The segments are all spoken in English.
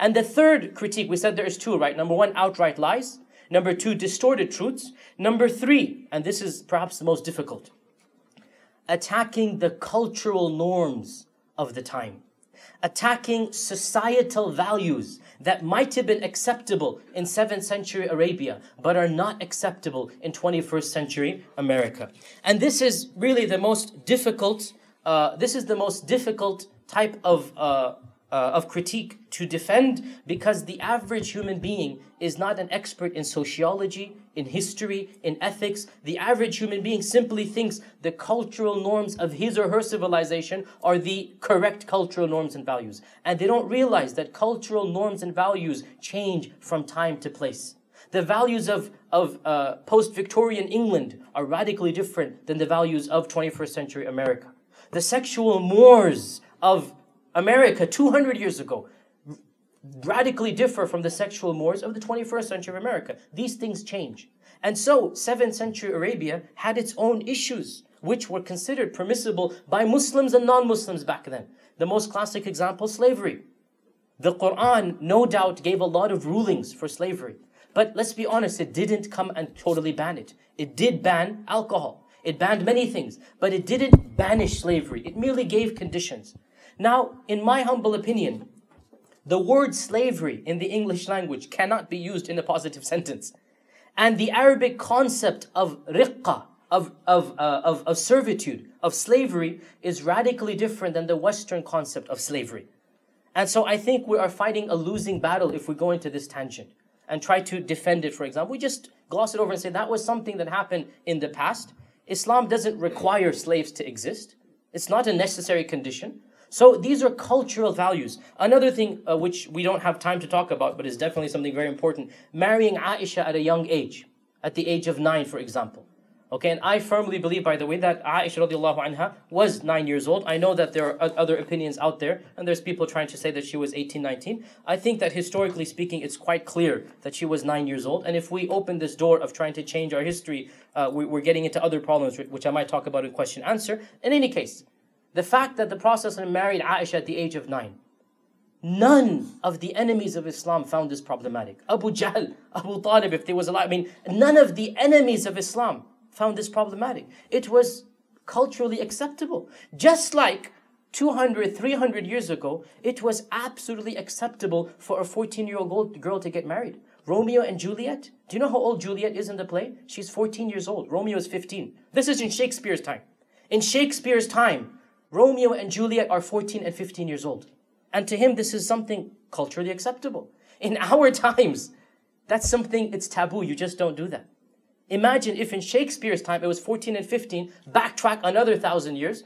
And the third critique, we said there is two, right? Number one, outright lies. Number two, distorted truths. Number three, and this is perhaps the most difficult, attacking the cultural norms of the time. Attacking societal values that might have been acceptable in 7th century Arabia, but are not acceptable in 21st century America. And this is really the most difficult, type of critique to defend, because the average human being is not an expert in sociology, in history, in ethics. The average human being simply thinks the cultural norms of his or her civilization are the correct cultural norms and values. And they don't realize that cultural norms and values change from time to place. The values of post-Victorian England are radically different than the values of 21st century America. The sexual mores of America 200 years ago radically differ from the sexual mores of the 21st century America. These things change. And so 7th century Arabia had its own issues, which were considered permissible by Muslims and non-Muslims back then. The most classic example, slavery. The Quran, no doubt, gave a lot of rulings for slavery. But let's be honest, it didn't come and totally ban it. It did ban alcohol. It banned many things, but it didn't banish slavery. It merely gave conditions. Now, in my humble opinion, the word slavery in the English language cannot be used in a positive sentence. And the Arabic concept of riqqa, of servitude, of slavery, is radically different than the Western concept of slavery. And so I think we are fighting a losing battle if we go into this tangent and try to defend it, for example. We just gloss it over and say that was something that happened in the past. Islam doesn't require slaves to exist. It's not a necessary condition. So these are cultural values. Another thing which we don't have time to talk about, but is definitely something very important, marrying Aisha at a young age, at the age of 9, for example. Okay, and I firmly believe, by the way, that Aisha radiallahu anha was 9 years old. I know that there are other opinions out there, and there's people trying to say that she was 18, 19. I think that historically speaking, it's quite clear that she was 9 years old. And if we open this door of trying to change our history, we're getting into other problems, which I might talk about in question answer. In any case, the fact that the Prophet married Aisha at the age of 9, none of the enemies of Islam found this problematic. Abu Jahl, Abu Talib, if there was a lot, none of the enemies of Islam found this problematic. It was culturally acceptable. Just like 200, 300 years ago, it was absolutely acceptable for a 14-year-old girl to get married. Romeo and Juliet, do you know how old Juliet is in the play? She's 14 years old. Romeo is 15. This is in Shakespeare's time. In Shakespeare's time, Romeo and Juliet are 14 and 15 years old. And to him, this is something culturally acceptable. In our times, that's something, it's taboo. You just don't do that. Imagine if in Shakespeare's time, it was 14 and 15, backtrack another 1,000 years.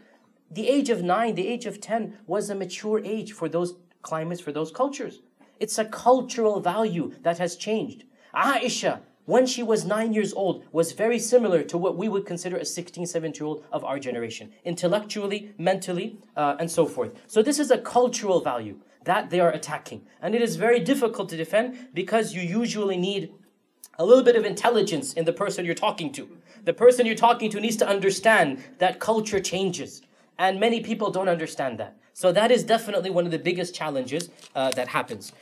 The age of 9, the age of 10 was a mature age for those climates, for those cultures. It's a cultural value that has changed. Aisha, when she was 9 years old, was very similar to what we would consider a 16, 17-year-old of our generation. Intellectually, mentally, and so forth. So this is a cultural value that they are attacking. And it is very difficult to defend because you usually need a little bit of intelligence in the person you're talking to. The person you're talking to needs to understand that culture changes. And many people don't understand that. So that is definitely one of the biggest challenges that happens.